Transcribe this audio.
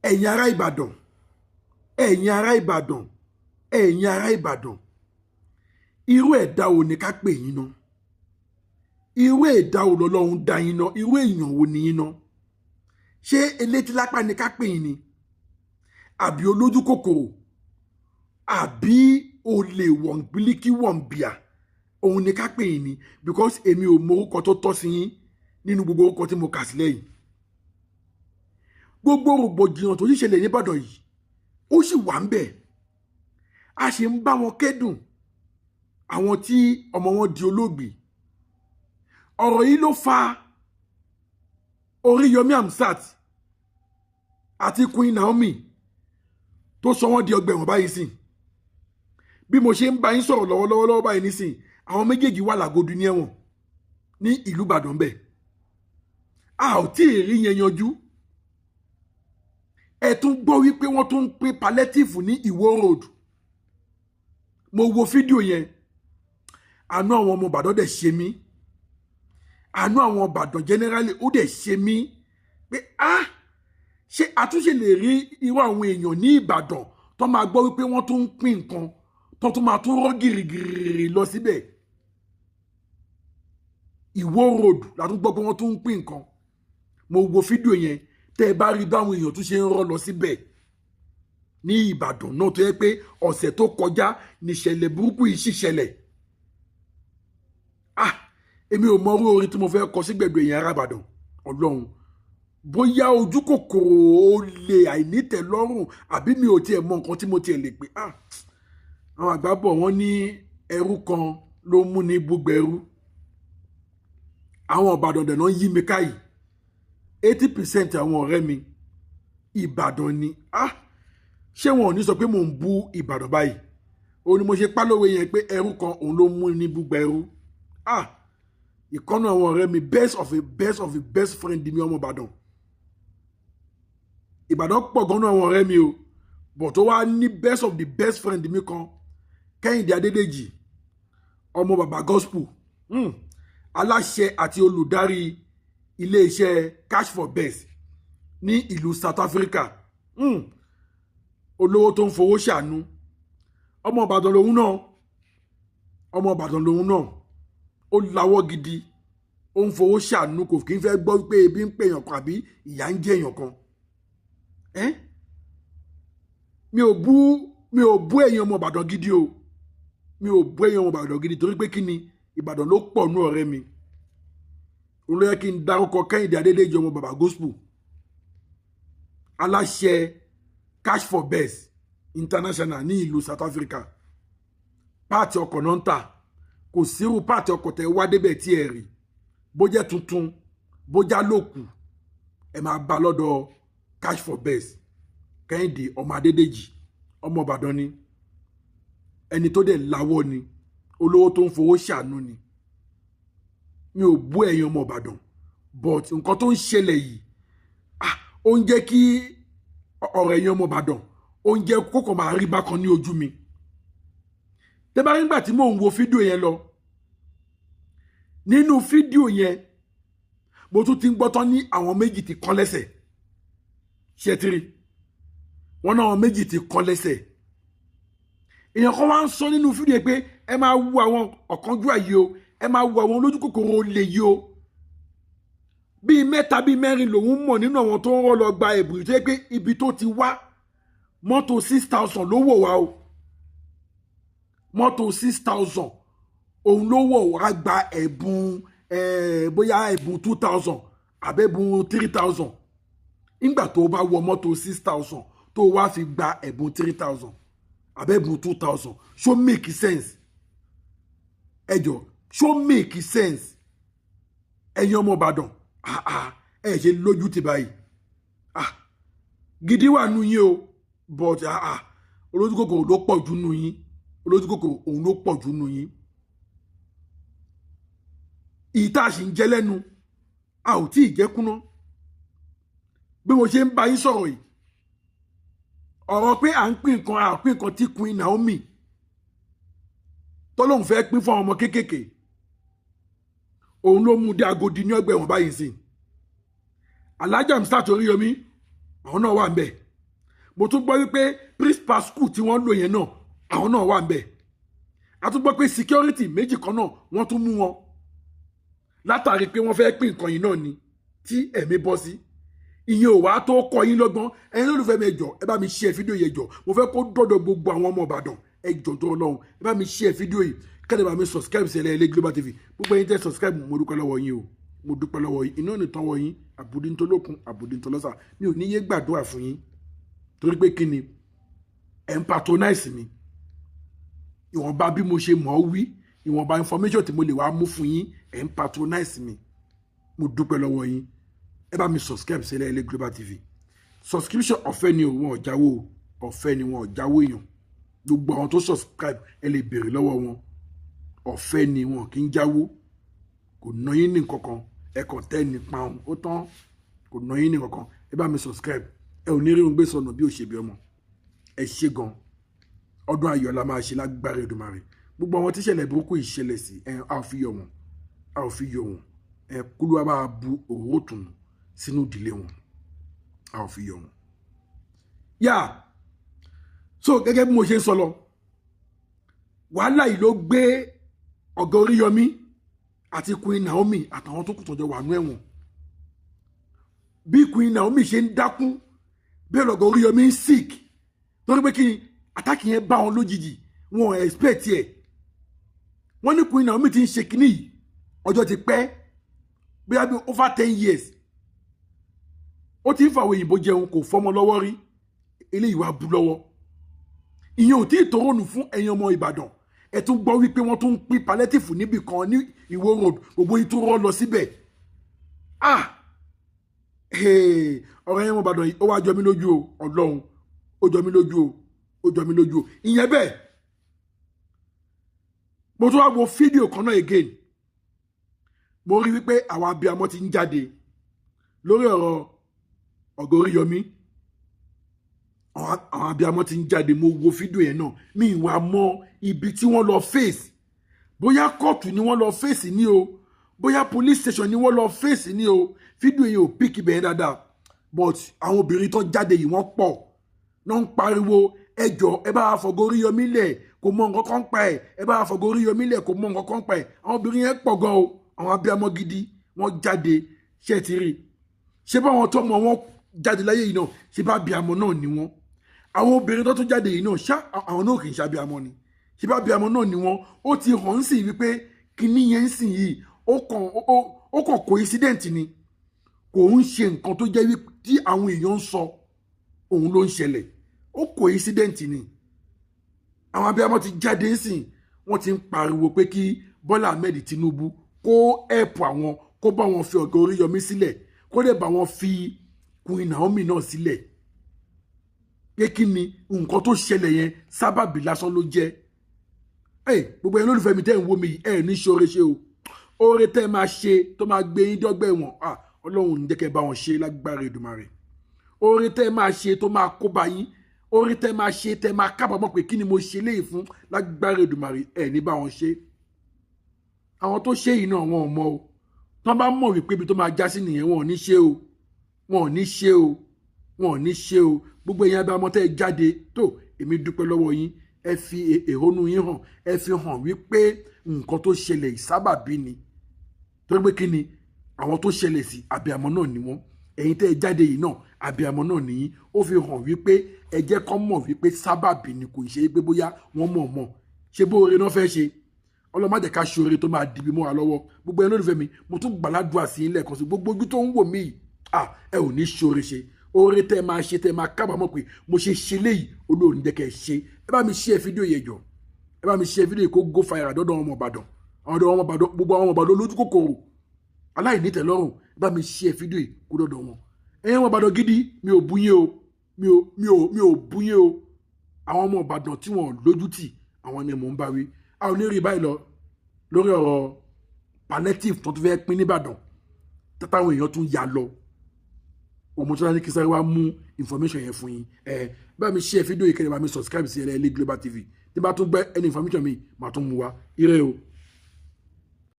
ẹ̀yin ará Ìbàdàn ẹ̀yin ará Ìbàdàn ẹ̀yin ará Ìbàdàn irú ẹ̀dá wo ni ká pè yín ná irú ẹ̀dá wo lọ́lọ́run dá yín ná irú èèyàn wo ni yín ná ṣé elétí lápá ni ká pè yín ni àbí olójú kòkòrò àbí olè wọ̀nbílíkì wọ̀nbíà òun ni ká pè yín ni because èmi ò mọ orúkọ tó tọ́ sí yín nínú gbogbo orúkọ tí mo kà sílẹ̀ yìí gbogbo rògbòdìyàn tó ṣẹlẹ̀ ní Ìbàdàn yìí ó sì wà ń bẹ̀ a sì ń bá wọn kẹ́dùn àwọn tí ọmọ wọn di olóògbé ọ̀rọ̀ yìí ló fa Oríyọmí Hamzat àti Queen Naomi tó sọ wọ́n di ọgbà ẹ̀wọ̀n báyìí sìn bí mo ṣe ń bá yín sọ̀rọ̀ lọ́wọ́lọ́wọ́ báyìí nísìn àwọn méjèèjì wà lágọ̀dù ní ẹ̀wọ̀n ní ìlú Ìbàdàn bẹ́ẹ̀ a ò tí ì rí yẹn yanjú ẹ tún gbọ́ wípé wọ́n tún ń pín palliative ní Ìwó road mo wo fídíò yẹn àánú àwọn ọmọ Ìbàdàn dẹ̀ ṣe mí àánú àwọn Ìbàdàn generally ó dẹ̀ ṣe mí pé ṣé àtúnṣe lè rí irú àwọn èèyàn ní Ìbàdàn tó máa gbọ́ wípé wọ́n tún ń pín nǹkan tó tún máa tún rọ́ gìrìgìrì lọ síbẹ̀ Ìwó road látún gbọ́ pé wọ́n tún ń pín nǹkan mo wo fídíò yẹn tẹ́ ẹ bá rí báwọn èèyàn tún ṣe ń rọ́ lọ síbẹ̀ ní Ìbàdàn náà tó yẹ pé ọ̀sẹ̀ tó kọjá níṣẹ̀lẹ̀ burúkú yìí sì ṣẹlẹ̀ èmi ò mọ orú orin tí mo fẹ́ kọ sí gbẹ̀gbẹ̀ èèyàn ará Ìbàdàn Ọlọ́run bóyá ojú kòkòrò olè àìnítẹ̀lọ́rùn àbí mi ò tiẹ̀ mọ nǹkan tí mo tiẹ̀ lè pè àwọn àgbà bọ̀ wọ́n ní ẹrú kan ló mú ní búgbẹ̀rú àwọn Ìbàdàn dẹ̀ náà yí mi káyìí 80% àwọn ọ̀rẹ́ mi Ìbàdàn ni ṣé wọn ò ní sọ pé mò ń bú Ìbàdàn báyìí òun ni mo ṣe pálówe yẹn pé ẹrú kan òun ló mú ní búgbẹ̀rú ìkọ́nù àwọn ọ̀rẹ́ mi best of a best friend mi ọmọ Ìbàdàn Ìbàdàn pọ̀ gan-an àwọn ọ̀rẹ́ mi o bọ̀ tó wá ní best of the best friend mi kan Kẹ́hìndé Adédèjì ọmọ bàbá gospel aláṣẹ àti olùdarí iléeṣẹ́ Cash for Best ní ìlú South Africa olówó tó ń fowó ṣàánú ọmọ Ìbàdàn lòun náà ó láwọ́ gidi ó ń fowó ṣàánú kò kí n fẹ́ gbọ́ pé ebi ń pè èèyàn kan àbí ìyà ń jẹ èèyàn kan mi ò bú èèyàn ọmọ Ìbàdàn gidi o mi ò bú èèyàn ọmọ Ìbàdàn gidi torí pé kí ni Ìbàdàn ló pọ̀ nú ọ̀rẹ́ mi òun ló yẹ kí n dárúkọ Kẹ́hìndé Adédèjì ọmọ bàbá gospel aláṣẹ Cash for Best International ní ìlú South Africa páàtì ọkọ̀ náà ń tà kò sírú páàtì ọkọ̀ tẹ́ wá débẹ̀ tí ẹ rí bójẹ́ tuntun bójá lòkù ẹ máa bá lọ́dọ̀ Cash for Best Kẹ́hìndé ọmọ Adédèjì ọmọ Ìbàdàn ni ẹni tó dẹ̀ láwọ́ ni olówó tó ń fowó ṣàánú ni mi ò bú ẹ̀yin ọmọ Ìbàdàn but nǹkan tó ń ṣẹlẹ̀ yìí ó ń jẹ́ kí ọ̀rọ̀ ẹ̀yin ọmọ Ìbàdàn ó ń jẹ́ kókò máa rí bákan ní ojú mi tẹ́ bá rí nígbà tí mò ń wo fídíò yẹn lọ nínú fídíò yẹn mo tún ti ń gbọ́ tán ní àwọn méjì ti kán lẹ́sẹ̀ ṣẹ́tìrì wọn náà àwọn méjì ti kán lẹ́sẹ̀ èèyàn kan wá ń sọ nínú fídíò yẹn pé ẹ máa wo àwọn ọ̀kánjúwà yìí o ẹ máa wo àwọn olójú kòkòrò olè yìí o bíi mẹ́ta bíi mẹ́rin lòun mọ̀ nínú àwọn tó ń rọ́ lọ gba ẹ̀bùn tó yẹ pé ibi tó ti wá mọ́tò 6,000 ló wò wá o mọ́tò 6,000 òun ló wọ̀ wá gba ẹ̀bùn bóyá ẹ̀bùn 2,000 àbẹ̀bùn 3,000 nígbà tó bá wọ mọ́tò 6,000 tó wá fi gba ẹ̀bùn 3,000 àbẹ̀bùn 2,000 ṣó make sense ẹjọ́ ṣó make sense ẹ̀yin ọmọ Ìbàdàn ẹ ṣe lójú ti báyìí gidi wà nù yín o but olójú kòkòrò ló pọ̀ jù nù yín olójú kòkòrò òun ló pọ̀ jù nù yín ìta sì ń jẹ lẹ́nu a ò tí ì jẹ́ kúná bí mo ṣe ń bá yín sọ̀rọ̀ yìí ọ̀rọ̀ pé à ń pín nǹkan tí Queen Naomi tọ́lọ́hún fẹ́ pín fún àwọn ọmọ kéékèèké òun ló mú dé Agodi ní ọgbà ẹ̀wọ̀n báyìí sí Alhaji Hamzat Oríyọmí àwọn náà wà ń bẹ̀ mo tún gbọ́ wípé principal school tí wọ́n lò yẹn náà àwọn náà wà ńbẹ̀ a tún gbọ́ pé security méjì kan náà wọ́n tún mú wọn látàrí pé wọ́n fẹ́ pín nǹkan yìí náà ni tí ẹ̀mí bọ́ sí ìyẹn ò wá tó kọ́ yín lọ́gbọ́n ẹ̀yin lólùfẹ́ mi ẹ jọ̀ọ́ ẹ bá mi share fídíò yẹn jọ̀ọ́ mo fẹ́ kó dọ́dọ̀ gbogbo àwọn ọmọ Ìbàdàn ẹ jọ̀ọ́ tó Ọlọ́run ẹ bá mi share fídíò yìí kẹ́lẹ́ bá mi subscribe sí ẹlẹ́ẹ̀lẹ́ Global TV gbogbo ẹ̀yin tẹ́ subscribe mo dúpẹ́ lọ́wọ́ yín o mo dúpẹ́ lọ́wọ́ yín iná nìtàn wọ yín àbùdíntolókun àbùdíntolọ́sà mi ò ní yé gbàdúrà fún yín torí pé kí ni ẹ̀ ń patronize mi ìwọ̀nba bí mo ṣe mọ̀ ọ́ wí ìwọ̀nba information tí mo lè wá mú fún yín ẹ̀ ń patronize mi mo dúpẹ́ lọ́wọ́ yín ẹ bá mi subscribe sí ẹlẹ́ẹ̀lẹ́ Global TV subscription ọ̀fẹ́ ni wọn ò jáwó ọ̀fẹ́ ni wọn ò jáwó èèyàn gbogbo àwọn tó subscribe ẹ lè béèrè lọ́wọ́ wọn ọ̀fẹ́ ni wọn kì í jáwó kò ná yín ní kankan ẹ kàn tẹ́ ní pound ó tán kò ná yín ní kankan ẹ bá mi subscribe ẹ ò ní rí ohun gbé sọnù bí òṣèbí ọmọ ẹ ṣe gan ọdún ayọ̀ la máa ṣe lágbára Èdùmàrè gbogbo àwọn tíṣẹ̀lẹ̀ burúkú ìṣẹ̀lẹ̀ sí ẹ a ò fi yọ wọn ẹ kúlú wa bá bu òróró tùnú sínú ìdílé wọn a ò fi yọ wọn. yá so gẹ́gẹ́ bí mo ṣe ń sọ lọ wàhálà yìí ló gbé Ọ̀gá Oríyọmí àti Queen Naomi àtàwọn tó kù tọ́jọ́ wà nú ẹ̀wọ̀n bí Queen Naomi ṣe ń dákú bí Ọ̀gá Oríyọmí ń sick torí pé kí àtàkì yẹn bá wọn lójijì wọn ò expect ẹ̀ wọ́n ní Queen Naomi ti ń ṣe kínní yìí ọjọ́ ti pẹ́ bí i over 10 years ó ti ń fàwọn òyìnbó jẹun kò fọmọ lọ́wọ́ rí eléyìí wá bú lọ́wọ́ ìyẹn ò tí ì tọrọnù fún ẹ̀yin ọmọ Ìbàdàn ẹ tún gbọ́ wípé wọ́n tún ń pín palliative níbì kan ní Ìwó road gbogbo yìí tún rọ́ lọ síbẹ̀ ọ̀rọ̀ ẹ̀yin ọmọ Ìbàdàn yìí ó wá jọ mí lójú o Ọlọ́run ó jọ mí lójú o ó jọ mí lójú o ìyẹn bẹ́ẹ̀ mo tún wá wo fídíò kan náà again mo rí wípé àwọn abiyamọ ti ń jáde lórí ọ̀rọ̀ Ọ̀gá Oríyọmí àwọn abiyamọ ti ń jáde mo wo fídíò yẹn náà mi ìwà mọ ibi tí wọ́n lọ fèsì bóyá kóòtù ni wọ́n lọ fèsì ní o bóyá police station ni wọ́n lọ fèsì ní o fídíò yẹn ò píkì bẹ́ẹ̀ dáadáa but àwọn obìnrin tó jáde yìí wọ́n pọ̀ náà ń pariwo ẹjọ́ ẹ bá fọ̀gá Oríyọmí lẹ̀ kò mọ nǹkan kan pa ẹ̀ ẹ bá fọ̀gá Oríyọmí lẹ̀ kò mọ nǹkan kan pa ẹ̀ àwọn obìnrin yẹn pọ̀ gan o àwọn abiyamọ gidi wọ́n jáde ṣe ti rí ṣé báwọn tó mọ wọn jáde láyé yìí náà ṣé bá abiyamọ náà ni wọ́n àwọn obìnrin tó tún jáde yìí náà ṣá àwọn náà kì í ṣe abiyamọ ni ṣé bá abiyamọ náà ni wọ́n ó ti hàn sí wípé kinní yẹn ń sìn yìí ó kàn coincident ni kò ń ṣe nǹkan tó jẹ́ wípé tí àwọn èèyàn ń sọ òun ló ń ṣẹlẹ̀ ó coincident ni àwọn abiyamọ ti jáde ń sìn wọ́n ti ń pariwo pé kí Bọ́lá Ahmed Tinubu kó ẹ̀pù àwọn kó bá wọn fi Ọ̀gá Oríyọmí sílẹ̀ kó lè bá wọn fi Queen Naomi náà sílẹ̀ pé kí ni nǹkan tó ṣẹlẹ̀ yẹn sábàbí lásán ló jẹ́ gbogbo ẹ̀yin olólùfẹ́ mi tẹ́ ń wo mi ní ṣoore ṣe o oore tẹ́ máa ṣe tó máa gbé yín dọ́gbẹ́ wọn Ọlọ́run ní jẹ́ kẹ́ bá wọn ṣe lágbára Èdùmàrè oore tẹ́ máa ṣe tó máa kó bá yín oore tẹ́ máa ṣe tẹ́ máa kábàámọ̀ pé kí ni mo ṣe léyìí fún lágbára Èdùmàrè ní bá wọn ṣe àwọn tó ṣe yìí náà wọn ò mọ̀ o tán bá mọ̀ wípé ibi tó máa já sí nìyẹn wọn ò ní ṣe o wọn ò ní ṣe o wọn ò ní ṣe o gbogbo èèyàn abẹ́ ọmọtẹ́ jáde tó èmi dúpẹ́ lọ́wọ́ yín ẹ fi èrònú yín hàn ẹ fi hàn wípé nǹkan tó ṣẹlẹ̀ ìsábàbí ni torí pé kí ni àwọn tó ṣẹlẹ̀ sí abiyamọ náà ni wọ́n ẹ̀yin tẹ́ ẹ jáde yìí náà abiyamọ náà nìyí ó fi hàn wípé ẹ jẹ́ kó mọ̀ wípé sábàbí ni kò ṣe é pé bóyá wọ́n mọ̀ ṣé bó oore náà fẹ́ ṣe ọlọ́mọdé ká ṣe oore tó máa dìbì mọ́ wa lọ́wọ́ gbogbo ẹni olùfẹ́ mi mo tún gbàládùá sí ilé ẹ̀kan sí gbogbo ojú tó ń wò mí yìí ẹ ò ní ṣe oore ṣe oore tẹ́ máa ṣe tẹ́ máa kábàámọ̀ pé mo ṣe léyìí Olóòrùn jẹ́ kẹ́ ṣe ẹ bá mi share fídíò yẹn jọ ẹ bá mi share fídíò yìí kó go fire àdọ́dọ̀ ọmọ Ìbàdàn gbogbo àwọn ọmọ Ìbàdàn lójú kòkòrò aláìnítẹ̀lọ́rùn ẹ bá mi share fídíò yìí kó dọ́dọ̀ wọn ẹ̀yin ọmọ Ìbàdàn gidi mi ò bú yín o mi ò bú yín o àwọn ọmọ Ìbàdàn tí wọn lójú tì àwọn ni mò ń bá wí a ò ní rí báyìí lọ lórí ọ̀rọ̀ palliative tó tún fẹ́ pín nìbàdàn táwọn èèyàn tún yà lọ òmùtọ́lá ní kí sáré wá mú information yẹn fún yín bá mi share fídíò yìí kẹ́lẹ́ bá mi subscribe sí ẹlẹ́ẹ̀lẹ́ Global TV tí bá tún gbẹ́ ẹni information mi màá tún mú wa ire o.